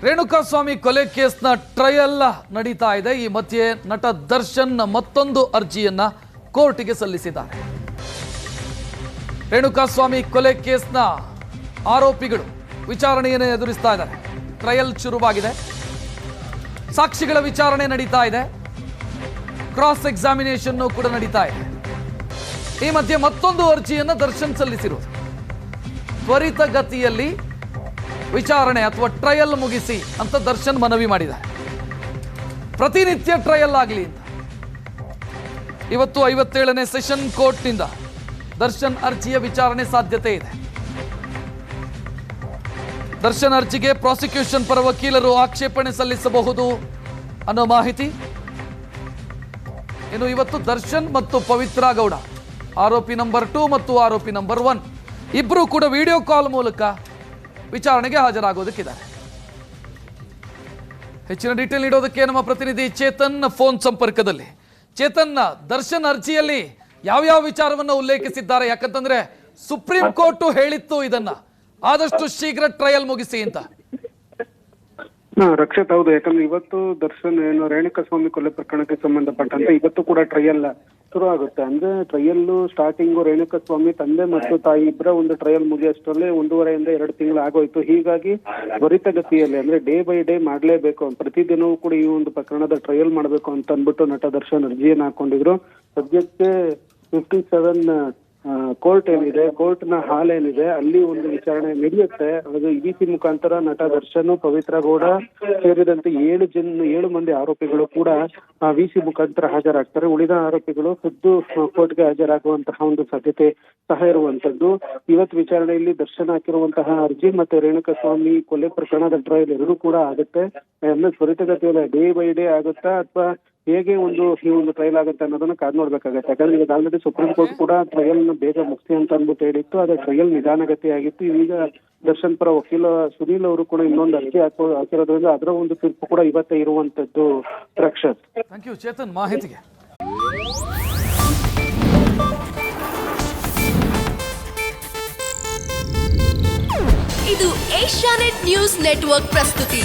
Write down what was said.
ರೇಣುಕಾಸ್ವಾಮಿ ಕೊಲೆ ಕೇಸ್ನ ಟ್ರಯಲ್ ನಡೀತಾ ಇದೆ. ಈ ಮಧ್ಯೆ ನಟ ದರ್ಶನ್ ಮತ್ತೊಂದು ಅರ್ಜಿಯನ್ನ ಕೋರ್ಟಿಗೆ ಸಲ್ಲಿಸಿದ್ದಾರೆ. ರೇಣುಕಾಸ್ವಾಮಿ ಕೊಲೆ ಕೇಸ್ನ ಆರೋಪಿಗಳು ವಿಚಾರಣೆಯನ್ನು ಎದುರಿಸ್ತಾ ಇದ್ದಾರೆ. ಟ್ರಯಲ್ ಶುರುವಾಗಿದೆ. ಸಾಕ್ಷಿಗಳ ವಿಚಾರಣೆ ನಡೀತಾ ಇದೆ. ಕ್ರಾಸ್ ಎಕ್ಸಾಮಿನೇಷನ್ ಕೂಡ ನಡೀತಾ ಇದೆ. ಈ ಮಧ್ಯೆ ಮತ್ತೊಂದು ಅರ್ಜಿಯನ್ನು ದರ್ಶನ್ ಸಲ್ಲಿಸಿರುವುದು. ತ್ವರಿತಗತಿಯಲ್ಲಿ ವಿಚಾರಣೆ ಅಥವಾ ಟ್ರಯಲ್ ಮುಗಿಸಿ ಅಂತ ದರ್ಶನ್ ಮನವಿ ಮಾಡಿದ್ದಾರೆ. ಪ್ರತಿನಿತ್ಯ ಟ್ರಯಲ್ ಆಗಲಿ ಅಂತ. ಇವತ್ತು 57ನೇ ಸೆಷನ್ ಕೋರ್ಟ್ನಿಂದ ದರ್ಶನ್ ಅರ್ಜಿಯ ವಿಚಾರಣೆ ಸಾಧ್ಯತೆ ಇದೆ. ದರ್ಶನ್ ಅರ್ಜಿಗೆ ಪ್ರಾಸಿಕ್ಯೂಷನ್ ಪರ ವಕೀಲರು ಆಕ್ಷೇಪಣೆ ಸಲ್ಲಿಸಬಹುದು ಅನ್ನೋ ಮಾಹಿತಿ. ಇನ್ನು ಇವತ್ತು ದರ್ಶನ್ ಮತ್ತು ಪವಿತ್ರ ಗೌಡ, ಆರೋಪಿ ನಂಬರ್ 2 ಮತ್ತು ಆರೋಪಿ ನಂಬರ್ 1 ಇಬ್ಬರು ಕೂಡ ವಿಡಿಯೋ ಕಾಲ್ ಮೂಲಕ ವಿಚಾರಣೆಗೆ ಹಾಜರಾಗೋದಕ್ಕಿದ್ದಾರೆ. ಹೆಚ್ಚಿನ ಡೀಟೇಲ್ ನೀಡೋದಕ್ಕೆ ನಮ್ಮ ಪ್ರತಿನಿಧಿ ಚೇತನ್ ಫೋನ್ ಸಂಪರ್ಕದಲ್ಲಿ. ಚೇತನ್, ದರ್ಶನ್ ಅರ್ಜಿಯಲ್ಲಿ ಯಾವ್ಯಾವ ವಿಚಾರವನ್ನು ಉಲ್ಲೇಖಿಸಿದ್ದಾರೆ? ಯಾಕಂತಂದ್ರೆ ಸುಪ್ರೀಂ ಕೋರ್ಟ್ ಹೇಳಿತ್ತು ಇದನ್ನ ಆದಷ್ಟು ಶೀಘ್ರ ಟ್ರಯಲ್ ಮುಗಿಸಿ ಅಂತ. ರಕ್ಷಿತ್, ಹೌದು. ಯಾಕಂದ್ರೆ ಇವತ್ತು ದರ್ಶನ್ ಏನು ರೇಣುಕಾಸ್ವಾಮಿ ಕೊಲೆ ಪ್ರಕರಣಕ್ಕೆ ಸಂಬಂಧಪಟ್ಟಂತೆ ಇವತ್ತು ಕೂಡ ಟ್ರಯಲ್ ಶುರು ಆಗುತ್ತೆ. ಅಂದ್ರೆ ಟ್ರಯಲ್ ಸ್ಟಾರ್ಟಿಂಗು ರೇಣುಕಾಸ್ವಾಮಿ ತಂದೆ ಮತ್ತು ತಾಯಿ ಇಬ್ಬರ ಒಂದು ಟ್ರಯಲ್ ಮುಗಿಯೋಷ್ಟರಲ್ಲಿ 1.5 2 ತಿಂಗಳು ಆಗೋಯ್ತು. ಹೀಗಾಗಿ ತ್ವರಿತಗತಿಯಲ್ಲಿ ಅಂದ್ರೆ ಡೇ ಬೈ ಡೇ ಮಾಡ್ಲೇಬೇಕು, ಪ್ರತಿದಿನವೂ ಕೂಡ ಈ ಒಂದು ಪ್ರಕರಣದ ಟ್ರಯಲ್ ಮಾಡಬೇಕು ಅಂತ ಅಂದ್ಬಿಟ್ಟು ನಟ ದರ್ಶನ್ ಅರ್ಜಿಯನ್ನು ಹಾಕೊಂಡಿದ್ರು. ಸದ್ಯಕ್ಕೆ 57 ಕೋರ್ಟ್ ಏನಿದೆ, ಕೋರ್ಟ್ ನ ಹಾಲ್ ಏನಿದೆ, ಅಲ್ಲಿ ಒಂದು ವಿಚಾರಣೆ ನಡೆಯುತ್ತೆ. ಅದು ಇಡಿಸಿ ಮುಖಾಂತರ ನಟ ದರ್ಶನ್, ಪವಿತ್ರ ಗೌಡ ಸೇರಿದಂತೆ 7 ಮಂದಿ ಆರೋಪಿಗಳು ಕೂಡ ವಿಸಿ ಮುಖಾಂತರ ಹಾಜರಾಗ್ತಾರೆ. ಉಳಿದ ಆರೋಪಿಗಳು ಖುದ್ದು ಕೋರ್ಟ್ಗೆ ಹಾಜರಾಗುವಂತಹ ಒಂದು ಸಾಧ್ಯತೆ ಸಹ ಇರುವಂತದ್ದು. ಇವತ್ತು ವಿಚಾರಣೆಯಲ್ಲಿ ದರ್ಶನ್ ಹಾಕಿರುವಂತಹ ಅರ್ಜಿ ಮತ್ತೆ ರೇಣುಕಾಸ್ವಾಮಿ ಕೊಲೆ ಪ್ರಕರಣದ ಟ್ರಯಲ್ ಎರಡೂ ಕೂಡ ಆಗುತ್ತೆ. ಅಂದ್ರೆ ತ್ವರಿತಗತಿಯಲ್ಲಿ ಡೇ ಬೈ ಡೇ ಆಗುತ್ತಾ ಅಥವಾ ಹೇಗೆ ಈ ಒಂದು ಟ್ರಯಲ್ ಆಗುತ್ತೆ ಅನ್ನೋದನ್ನ ಕಾದ್ ನೋಡ್ಬೇಕಾಗತ್ತೆ. ಯಾಕಂದ್ರೆ ಈಗ ಆಲ್ರೆಡಿ ಸುಪ್ರೀಂ ಕೋರ್ಟ್ ಕೂಡ ಟ್ರಯಲ್ ನ ಬೇಗ ಮುಗಿಸಿ ಅಂತ ಅಂದ್ಬಿಟ್ಟು ಹೇಳಿತ್ತು. ಅದೇ ಟ್ರಯಲ್ ನಿಧಾನಗತಿ ಆಗಿತ್ತು. ಈಗ ದರ್ಶನ್ ಪರ ವಕೀಲ ಸುನೀಲ್ ಅವರು ಕೂಡ ಇನ್ನೊಂದು ಅರ್ಜಿ ಹಾಕಿರೋದ್ರಿಂದ ಅದರ ಒಂದು ತೀರ್ಪು ಕೂಡ ಇವತ್ತೇ ಇರುವಂತದ್ದು. ರಕ್ಷತ್, ಥ್ಯಾಂಕ್ ಯು ಚೇತನ್ ಮಾಹಿತಿಗೆ. ಇದು ಏಷ್ಯಾನೆಟ್ ನ್ಯೂಸ್ ನೆಟ್ವರ್ಕ್ ಪ್ರಸ್ತುತಿ.